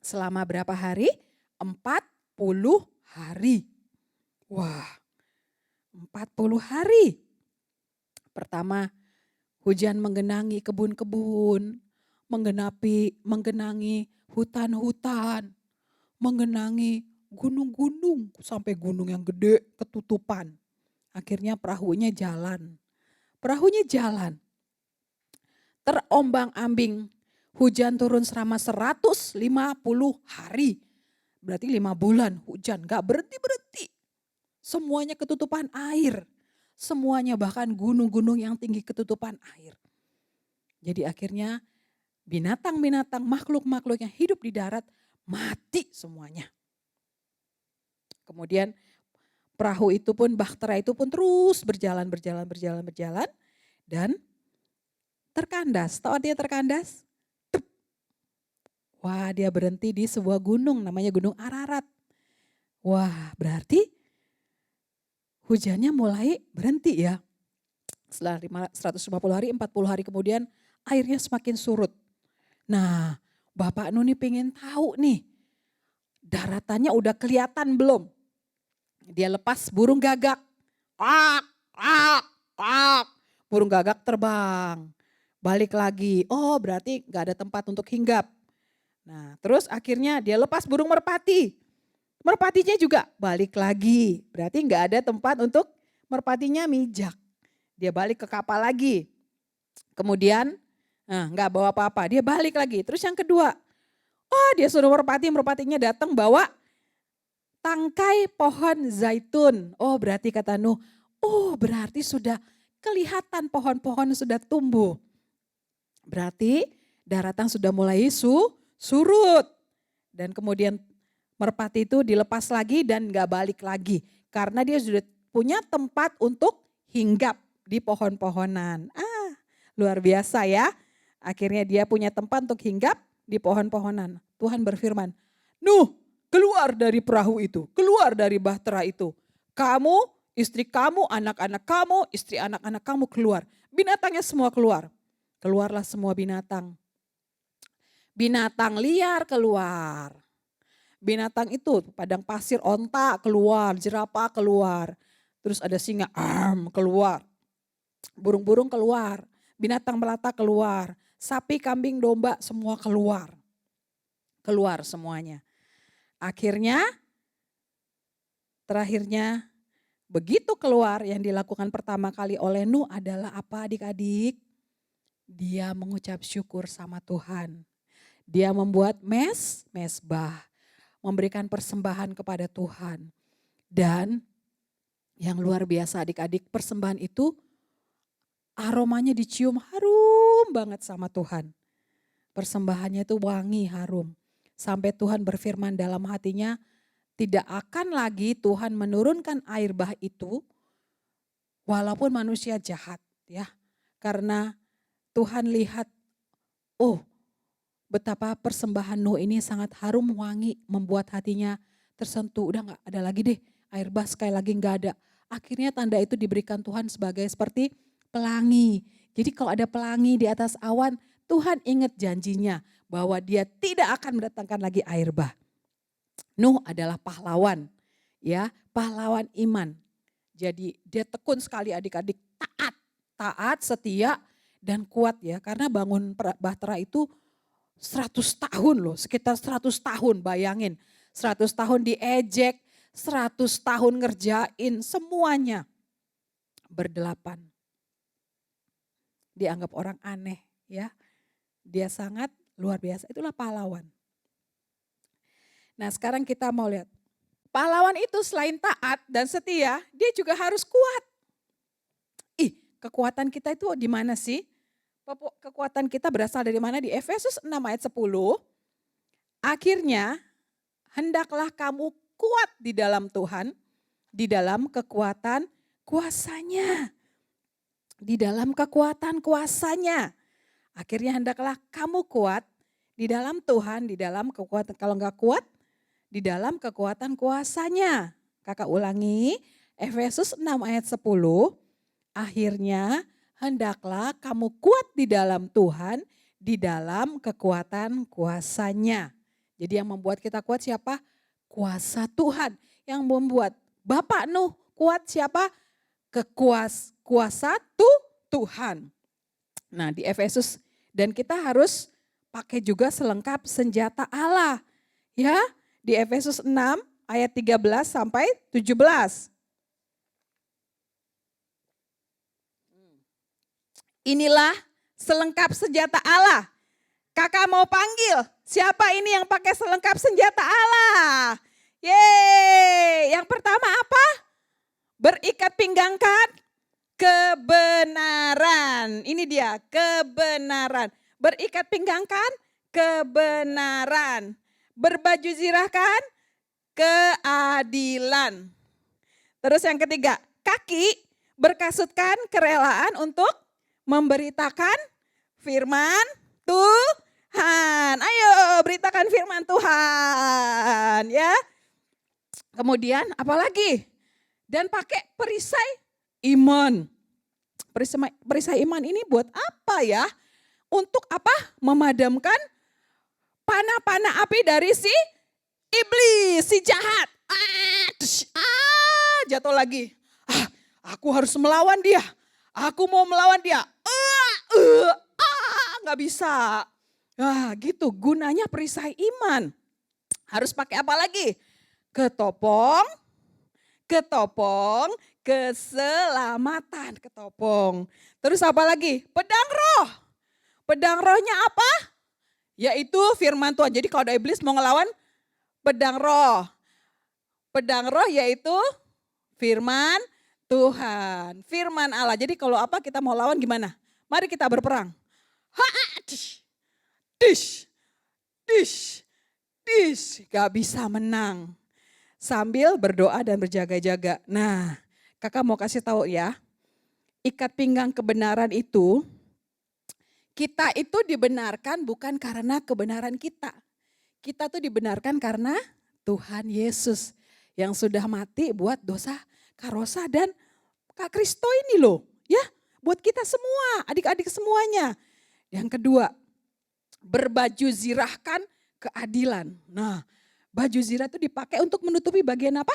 Selama berapa hari? 40 hari. Wah, 40 hari. Pertama, hujan menggenangi kebun-kebun, menggenangi hutan-hutan, menggenangi gunung-gunung sampai gunung yang gede ketutupan. Akhirnya perahunya jalan. terombang-ambing. Hujan turun selama 150 hari. Berarti 5 bulan hujan gak berhenti-berhenti. Semuanya ketutupan air. Semuanya bahkan gunung-gunung yang tinggi ketutupan air. Jadi akhirnya binatang-binatang, makhluk-makhluk yang hidup di darat mati semuanya. Kemudian perahu itu pun, bahtera itu pun terus berjalan dan terkandas. Tahu artinya terkandas? Tup. Wah, dia berhenti di sebuah gunung namanya Gunung Ararat. Wah, berarti hujannya mulai berhenti ya. Setelah 150 hari, 40 hari kemudian airnya semakin surut. Nah, Bapak Nuh nih pengen tahu nih, daratannya udah kelihatan belum? Dia lepas burung gagak. Kak, kak, kak. Burung gagak terbang. Balik lagi. Oh, berarti gak ada tempat untuk hinggap. Nah, terus akhirnya dia lepas burung merpati. Merpatinya juga balik lagi. Berarti gak ada tempat untuk merpatinya mijak. Dia balik ke kapal lagi. Kemudian gak bawa apa-apa. Dia balik lagi. Terus yang kedua. Oh, dia suruh merpatinya datang bawa tangkai pohon zaitun. Oh, berarti kata Nuh, oh berarti sudah kelihatan pohon-pohon sudah tumbuh. Berarti daratan sudah mulai surut. Dan kemudian merpati itu dilepas lagi dan gak balik lagi. Karena dia sudah punya tempat untuk hinggap di pohon-pohonan. Luar biasa ya. Akhirnya dia punya tempat untuk hinggap di pohon-pohonan. Tuhan berfirman, Nuh, keluar dari perahu itu, keluar dari bahtera itu. Kamu, istri kamu, anak-anak kamu, istri anak-anak kamu keluar. Binatangnya semua keluar. Keluarlah semua binatang. Binatang liar keluar. Binatang itu padang pasir, onta keluar, jerapah keluar. Terus ada singa keluar. Burung-burung keluar. Binatang melata keluar. Sapi, kambing, domba semua keluar. Keluar semuanya. Akhirnya, terakhirnya begitu keluar yang dilakukan pertama kali oleh Nuh adalah apa adik-adik? Dia mengucap syukur sama Tuhan. Dia membuat mesbah, memberikan persembahan kepada Tuhan. Dan yang luar biasa adik-adik, persembahan itu aromanya dicium harum banget sama Tuhan. Persembahannya itu wangi harum. Sampai Tuhan berfirman dalam hatinya, tidak akan lagi Tuhan menurunkan air bah itu walaupun manusia jahat ya. Karena Tuhan lihat, oh betapa persembahan Nuh ini sangat harum wangi, membuat hatinya tersentuh. Udah gak ada lagi deh, air bah sekali lagi gak ada. Akhirnya tanda itu diberikan Tuhan sebagai seperti pelangi. Jadi kalau ada pelangi di atas awan, Tuhan ingat janjinya bahwa dia tidak akan mendatangkan lagi air bah. Nuh adalah pahlawan, ya, pahlawan iman. Jadi dia tekun sekali adik-adik, taat, setia dan kuat ya. Karena bangun bahtera itu 100 tahun loh, sekitar 100 tahun bayangin. 100 tahun diejek, 100 tahun ngerjain semuanya. Berdelapan. Dianggap orang aneh ya. Dia sangat luar biasa, itulah pahlawan. Nah sekarang kita mau lihat. Pahlawan itu selain taat dan setia, dia juga harus kuat. Kekuatan kita itu di mana sih? Kekuatan kita berasal dari mana? Di Efesus 6 ayat 10. Akhirnya, hendaklah kamu kuat di dalam Tuhan, di dalam kekuatan kuasanya. Di dalam kekuatan kuasanya. Akhirnya hendaklah kamu kuat di dalam Tuhan, di dalam kekuatan. Kalau enggak kuat, di dalam kekuatan kuasanya. Kakak ulangi, Efesus 6 ayat 10. Akhirnya hendaklah kamu kuat di dalam Tuhan, di dalam kekuatan kuasanya. Jadi yang membuat kita kuat siapa? Kuasa Tuhan. Yang membuat Bapak Nuh kuat siapa? Kuasa Tuhan. Nah di Efesus, dan kita harus pakai juga selengkap senjata Allah. Ya, di Efesus 6 ayat 13 sampai 17. Inilah selengkap senjata Allah. Kakak mau panggil, siapa ini yang pakai selengkap senjata Allah? Yeay, yang pertama apa? Berikat pinggangkan kebenaran. Ini dia, kebenaran. Berikat pinggangkan kebenaran. Berbaju zirahkan keadilan. Terus yang ketiga, kaki berkasutkan kerelaan untuk memberitakan firman Tuhan. Ayo beritakan firman Tuhan ya. Kemudian apalagi? Dan pakai perisai iman. Perisai iman ini buat apa ya? Untuk apa? Memadamkan panah-panah api dari si iblis, si jahat. Jatuh lagi. Aku harus melawan dia. Aku mau melawan dia. Nggak bisa. Gitu gunanya perisai iman. Harus pakai apa lagi? Ketopong, keselamatan, ketopong. Terus apa lagi? Pedang roh. Pedang rohnya apa? Yaitu firman Tuhan. Jadi kalau ada iblis mau ngelawan pedang roh. Pedang roh yaitu firman Tuhan. Firman Allah. Jadi kalau apa kita mau lawan gimana? Mari kita berperang. Gak bisa menang. Sambil berdoa dan berjaga-jaga. Nah, kakak mau kasih tahu ya. Ikat pinggang kebenaran itu, kita itu dibenarkan bukan karena kebenaran kita. Kita tuh dibenarkan karena Tuhan Yesus yang sudah mati buat dosa Karosa dan Kak Kristo ini loh. Ya, buat kita semua, adik-adik semuanya. Yang kedua, berbaju zirahkan keadilan. Nah, baju zirah itu dipakai untuk menutupi bagian apa?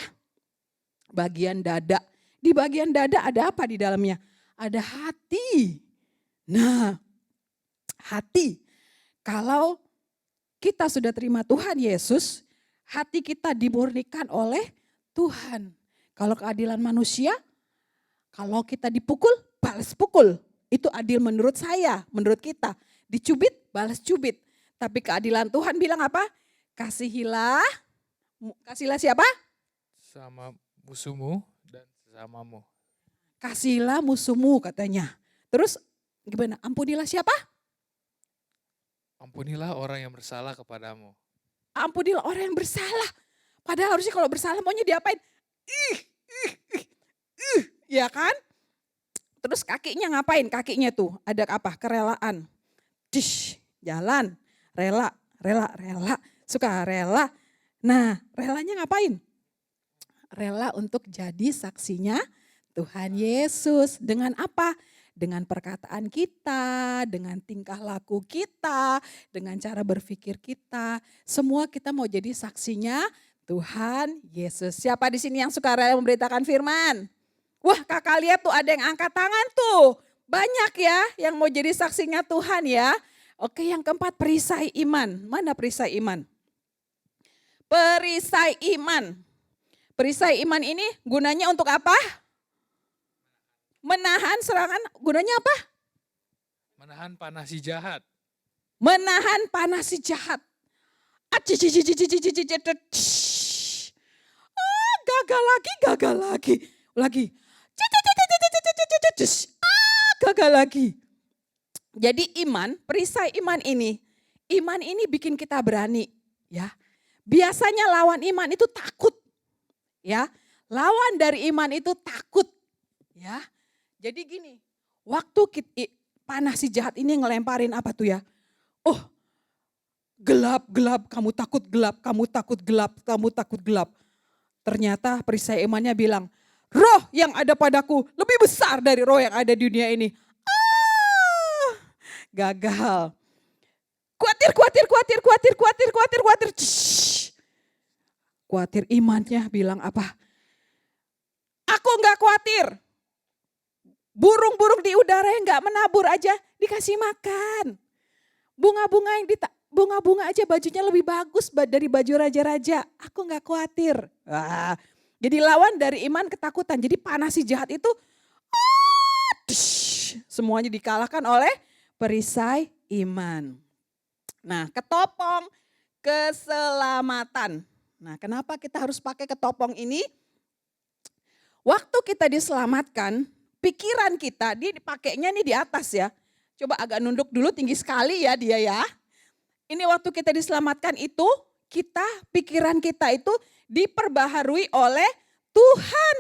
Bagian dada. Di bagian dada ada apa di dalamnya? Ada hati. Nah, hati. Kalau kita sudah terima Tuhan Yesus, hati kita dimurnikan oleh Tuhan. Kalau keadilan manusia, kalau kita dipukul, balas pukul. Itu adil menurut saya, menurut kita. Dicubit, balas cubit. Tapi keadilan Tuhan bilang apa? Kasihilah siapa? Sama musuhmu dan sesamamu. Kasihilah musuhmu katanya. Terus gimana? Ampunilah siapa? Ampunilah orang yang bersalah kepadamu. Ampunilah orang yang bersalah. Padahal harusnya kalau bersalah maunya diapain? Ya kan? Terus kakinya ngapain? Kakinya tuh ada apa? Kerelaan. Jalan, rela, suka rela. Nah, relanya ngapain? Rela untuk jadi saksinya Tuhan Yesus. Dengan apa? Dengan perkataan kita, dengan tingkah laku kita, dengan cara berpikir kita. Semua kita mau jadi saksinya Tuhan Yesus. Siapa di sini yang suka rela memberitakan firman? Wah, kakak lihat tuh ada yang angkat tangan tuh. Banyak ya yang mau jadi saksinya Tuhan ya. Oke, yang keempat perisai iman. Mana perisai iman? Perisai iman. Perisai iman ini gunanya untuk apa? Menahan serangan, gunanya apa? Menahan panah si jahat. Menahan panah si jahat. Gagal lagi. Lagi. Gagal lagi. Jadi iman, perisai iman ini bikin kita berani, ya. Biasanya lawan iman itu takut, ya. Lawan dari iman itu takut, ya. Jadi gini, waktu panah si jahat ini ngelemparin apa tuh ya? Oh, gelap, kamu takut gelap, kamu takut gelap. Ternyata perisai imannya bilang, roh yang ada padaku lebih besar dari roh yang ada di dunia ini. Gagal. Kuatir. Kuatir imannya bilang apa? Aku enggak khawatir. Burung-burung di udara yang enggak menabur aja dikasih makan. Bunga-bunga aja bajunya lebih bagus dari baju raja-raja. Aku enggak khawatir. Jadi lawan dari iman ketakutan. Jadi panah si jahat itu semuanya dikalahkan oleh perisai iman. Nah, ketopong keselamatan. Nah, kenapa kita harus pakai ketopong ini? Waktu kita diselamatkan, pikiran kita, dia dipakainya nih di atas ya. Coba agak nunduk dulu, tinggi sekali ya dia ya. Ini waktu kita diselamatkan itu, pikiran kita itu diperbaharui oleh Tuhan.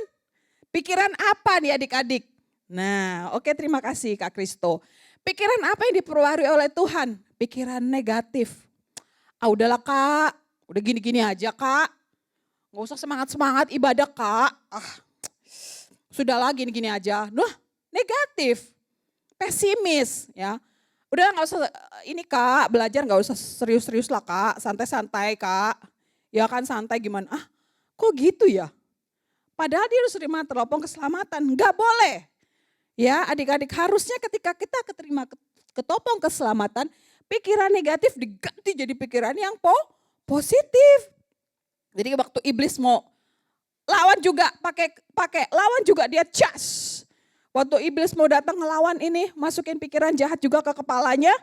Pikiran apa nih adik-adik? Nah, oke, terima kasih Kak Kristo. Pikiran apa yang diperbaharui oleh Tuhan? Pikiran negatif. Udahlah Kak, udah gini-gini aja Kak. Gak usah semangat-semangat ibadah Kak. Sudahlah gini-gini aja. Nah, negatif. Pesimis ya. Udah gak usah ini Kak, belajar gak usah serius-serius lah Kak. Santai-santai Kak. Ya kan santai gimana? Kok gitu ya? Padahal dia harus terima teropong keselamatan. Gak boleh. Ya adik-adik, harusnya ketika kita keterima ketopong keselamatan, pikiran negatif diganti jadi pikiran yang positif. Jadi waktu iblis mau lawan juga pakai lawan juga dia cas. Waktu iblis mau datang ngelawan ini, masukin pikiran jahat juga ke kepalanya,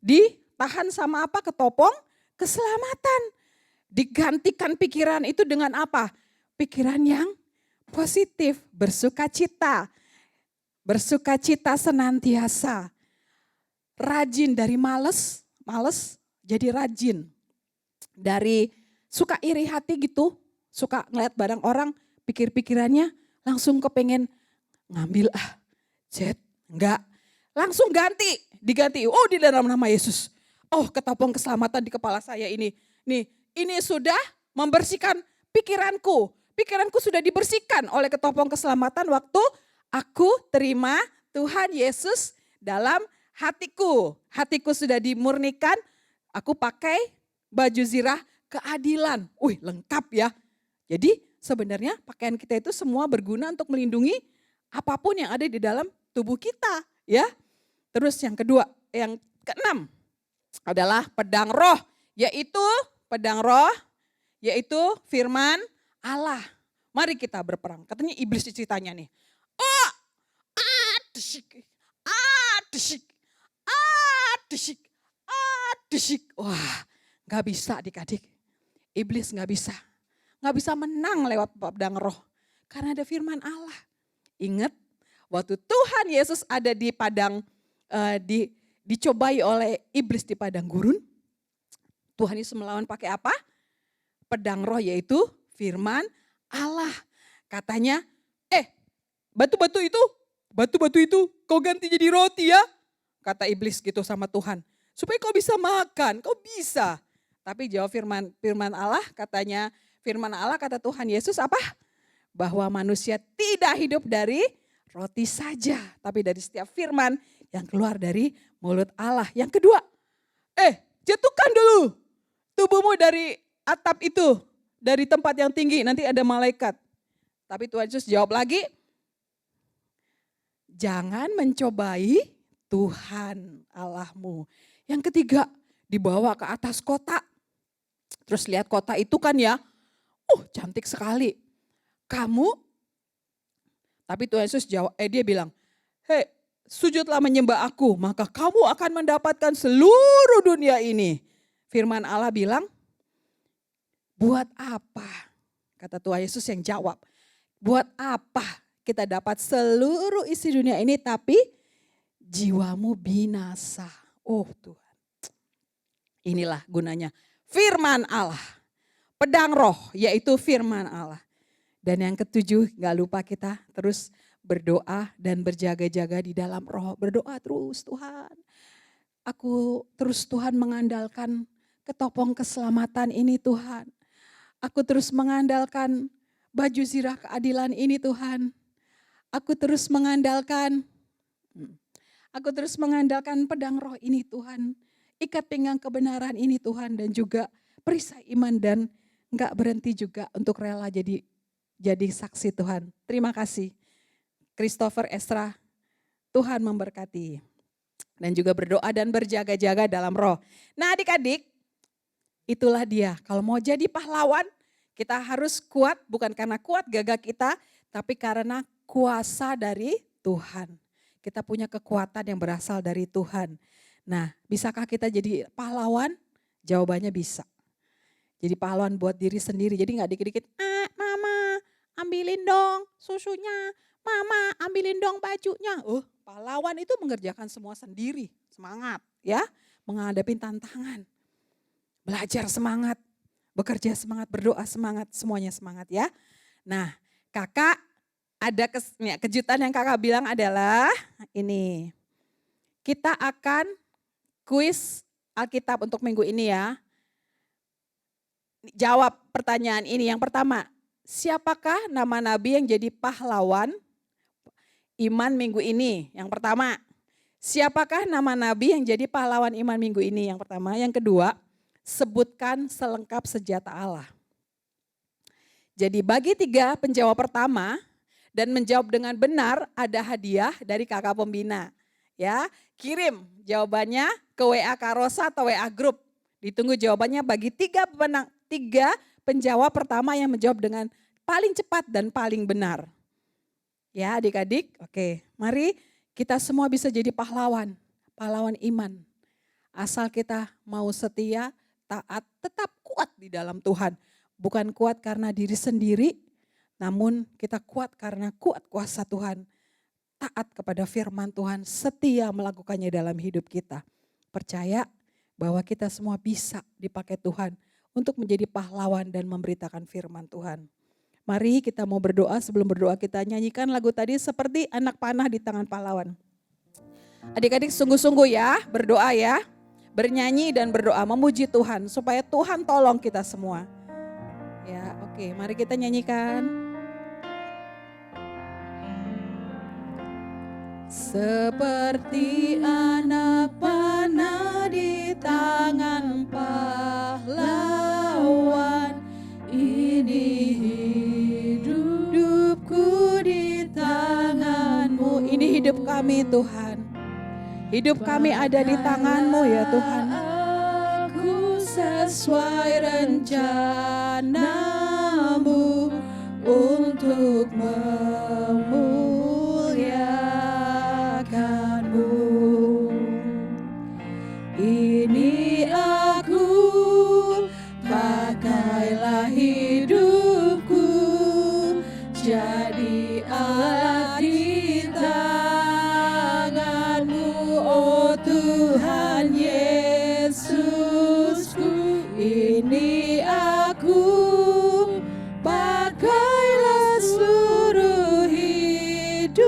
ditahan sama apa? Ketopong keselamatan. Digantikan pikiran itu dengan apa? Pikiran yang positif, bersukacita. Bersukacita senantiasa. Rajin dari males jadi rajin. Dari suka iri hati gitu, suka ngeliat barang orang, pikir-pikirannya langsung kepengen ngambil enggak. Langsung diganti. Oh, di dalam nama Yesus. Oh, ketopong keselamatan di kepala saya ini. Nih, ini sudah membersihkan pikiranku. Pikiranku sudah dibersihkan oleh ketopong keselamatan waktu aku terima Tuhan Yesus dalam hatiku. Hatiku sudah dimurnikan, aku pakai baju zirah keadilan. Lengkap ya. Jadi sebenarnya pakaian kita itu semua berguna untuk melindungi apapun yang ada di dalam tubuh kita. Ya. Terus yang kedua, yang keenam adalah pedang roh. Yaitu firman Allah. Mari kita berperang. Katanya iblis ceritanya nih. Wah, gak bisa adik-adik. Iblis gak bisa. Gak bisa menang lewat pedang roh. Karena ada firman Allah. Ingat, waktu Tuhan Yesus ada di padang, dicobai oleh iblis di padang gurun. Tuhan Yesus melawan pakai apa? Pedang roh, yaitu firman Allah. Katanya, batu-batu itu kau ganti jadi roti ya. Kata iblis gitu sama Tuhan. Supaya kau bisa makan, kau bisa. Tapi jawab firman Allah, katanya firman Allah kata Tuhan Yesus apa? Bahwa manusia tidak hidup dari roti saja. Tapi dari setiap firman yang keluar dari mulut Allah. Yang kedua, jatuhkan dulu tubuhmu dari atap itu. Dari tempat yang tinggi, nanti ada malaikat. Tapi Tuhan Yesus jawab lagi, jangan mencobai Tuhan Allahmu. Yang ketiga, dibawa ke atas kota. Terus lihat kota itu kan ya, cantik sekali. Tapi Tuhan Yesus jawab, dia bilang, sujudlah menyembah aku, maka kamu akan mendapatkan seluruh dunia ini. Firman Allah bilang, buat apa? Kata Tuhan Yesus yang jawab, buat apa kita dapat seluruh isi dunia ini tapi jiwamu binasa. Oh Tuhan. Inilah gunanya firman Allah. Pedang roh yaitu firman Allah. Dan yang ketujuh, gak lupa kita terus berdoa dan berjaga-jaga di dalam roh. Berdoa terus, Tuhan. Aku terus Tuhan mengandalkan ketopong keselamatan ini Tuhan. Aku terus mengandalkan baju zirah keadilan ini Tuhan. Aku terus mengandalkan pedang roh ini Tuhan. Ikat pinggang kebenaran ini Tuhan, dan juga perisai iman, dan enggak berhenti juga untuk rela jadi saksi Tuhan. Terima kasih Christopher Estra, Tuhan memberkati. Dan juga berdoa dan berjaga-jaga dalam roh. Nah adik-adik, itulah dia. Kalau mau jadi pahlawan, kita harus kuat, bukan karena kuat gagah kita, tapi karena kuasa dari Tuhan. Kita punya kekuatan yang berasal dari Tuhan. Nah, bisakah kita jadi pahlawan? Jawabannya bisa. Jadi pahlawan buat diri sendiri. Jadi gak dikit-dikit, mama ambilin dong susunya, mama ambilin dong bajunya. Pahlawan itu mengerjakan semua sendiri. Semangat ya, menghadapi tantangan. Belajar semangat, bekerja semangat, berdoa semangat, semuanya semangat ya. Nah, kakak ada kejutan yang kakak bilang adalah ini. Kita akan kuis Alkitab untuk minggu ini ya. Jawab pertanyaan ini. Yang pertama, siapakah nama nabi yang jadi pahlawan iman minggu ini? Yang pertama, siapakah nama nabi yang jadi pahlawan iman minggu ini? Yang pertama. Yang kedua, sebutkan selengkap senjata Allah. Jadi bagi 3 penjawab pertama dan menjawab dengan benar ada hadiah dari kakak pembina. Ya, kirim jawabannya ke WA Karosa atau WA Group. Ditunggu jawabannya bagi 3 penjawab pertama yang menjawab dengan paling cepat dan paling benar. Ya adik-adik, oke. Mari kita semua bisa jadi pahlawan iman. Asal kita mau setia, taat, tetap kuat di dalam Tuhan. Bukan kuat karena diri sendiri, namun kita kuat karena kuat kuasa Tuhan. Taat kepada firman Tuhan, setia melakukannya dalam hidup kita. Percaya bahwa kita semua bisa dipakai Tuhan untuk menjadi pahlawan dan memberitakan firman Tuhan. Mari kita mau berdoa, sebelum berdoa kita nyanyikan lagu tadi seperti anak panah di tangan pahlawan. Adik-adik sungguh-sungguh ya, berdoa ya. Bernyanyi dan berdoa, memuji Tuhan supaya Tuhan tolong kita semua. Ya, oke, mari kita nyanyikan. Seperti anak panah di tangan pahlawan, ini hidupku di tangan-Mu. Ini hidup kami Tuhan. Hidup kami ada di tangan-Mu ya Tuhan. Aku sesuai rencana-Mu untuk memuliakan-Mu. Ini aku, pakailah hidupku jadi alat di tangan-Mu, oh Tuhan Yesusku. Ini aku, pakailah seluruh hidupku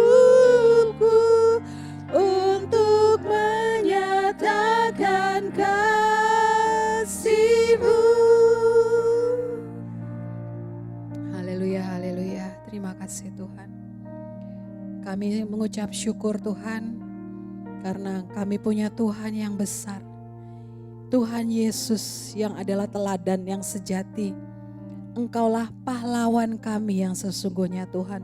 untuk menyatakan kasih-Mu. Haleluya, haleluya. Terima kasih Tuhan. Kami mengucap syukur Tuhan karena kami punya Tuhan yang besar. Tuhan Yesus yang adalah teladan yang sejati. Engkaulah pahlawan kami yang sesungguhnya Tuhan.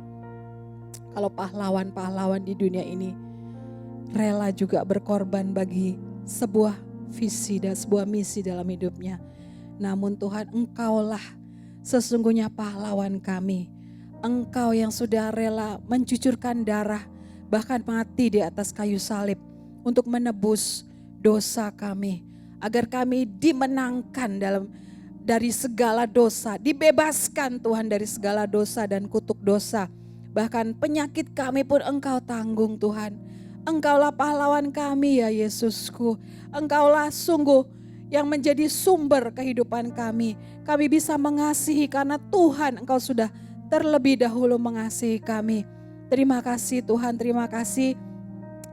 Kalau pahlawan-pahlawan di dunia ini rela juga berkorban bagi sebuah visi dan sebuah misi dalam hidupnya. Namun Tuhan, Engkaulah sesungguhnya pahlawan kami. Engkau yang sudah rela mencucurkan darah, bahkan mati di atas kayu salib untuk menebus dosa kami. Agar kami dimenangkan dari segala dosa, dibebaskan Tuhan dari segala dosa dan kutuk dosa. Bahkan penyakit kami pun Engkau tanggung Tuhan. Engkaulah pahlawan kami ya Yesusku. Engkaulah sungguh yang menjadi sumber kehidupan kami. Kami bisa mengasihi karena Tuhan Engkau sudah terlebih dahulu mengasihi kami. Terima kasih Tuhan, terima kasih.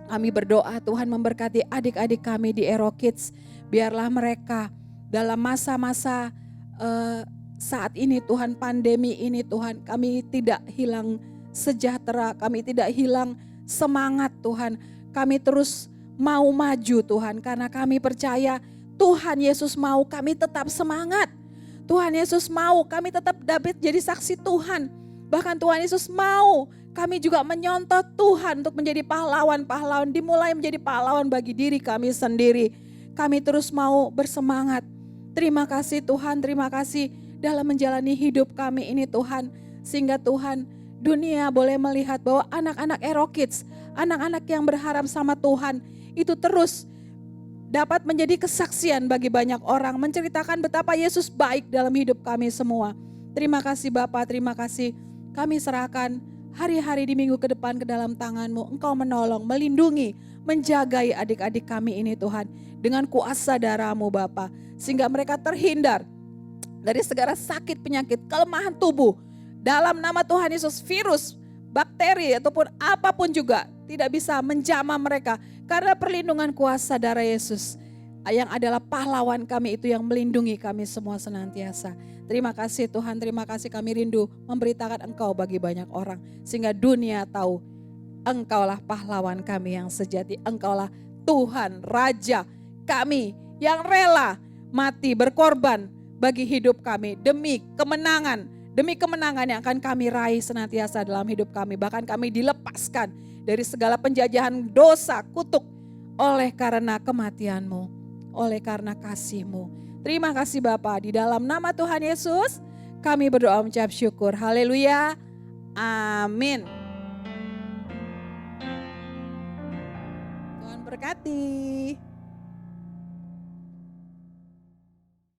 Kami berdoa Tuhan memberkati adik-adik kami di Ero Kids. Biarlah mereka dalam masa-masa saat ini Tuhan, pandemi ini Tuhan, kami tidak hilang sejahtera, kami tidak hilang semangat Tuhan. Kami terus mau maju Tuhan karena kami percaya Tuhan Yesus mau kami tetap semangat. Tuhan Yesus mau kami tetap dapat jadi saksi Tuhan. Bahkan Tuhan Yesus mau kami juga menyontoh Tuhan untuk menjadi pahlawan-pahlawan, dimulai menjadi pahlawan bagi diri kami sendiri. Kami terus mau bersemangat. Terima kasih Tuhan, terima kasih dalam menjalani hidup kami ini Tuhan. Sehingga Tuhan, dunia boleh melihat bahwa anak-anak Ero Kids anak-anak yang berharap sama Tuhan itu terus dapat menjadi kesaksian bagi banyak orang, menceritakan betapa Yesus baik dalam hidup kami semua. Terima kasih Bapa, terima kasih. Kami serahkan hari-hari di minggu ke depan ke dalam tangan-Mu. Engkau menolong, melindungi, menjagai adik-adik kami ini Tuhan. Dengan kuasa darah-Mu Bapa, sehingga mereka terhindar dari segala sakit penyakit, kelemahan tubuh. Dalam nama Tuhan Yesus, virus, bakteri ataupun apapun juga tidak bisa menjamah mereka. Karena perlindungan kuasa darah Yesus yang adalah pahlawan kami itu yang melindungi kami semua senantiasa. Terima kasih Tuhan, terima kasih kami rindu memberitakan Engkau bagi banyak orang. Sehingga dunia tahu Engkaulah pahlawan kami yang sejati. Engkaulah Tuhan, Raja kami yang rela mati berkorban bagi hidup kami. Demi kemenangan yang akan kami raih senantiasa dalam hidup kami. Bahkan kami dilepaskan dari segala penjajahan dosa, kutuk oleh karena kematian-Mu, oleh karena kasih-Mu. Terima kasih Bapa, di dalam nama Tuhan Yesus kami berdoa mengucap syukur. Haleluya. Amin. Tuhan berkati.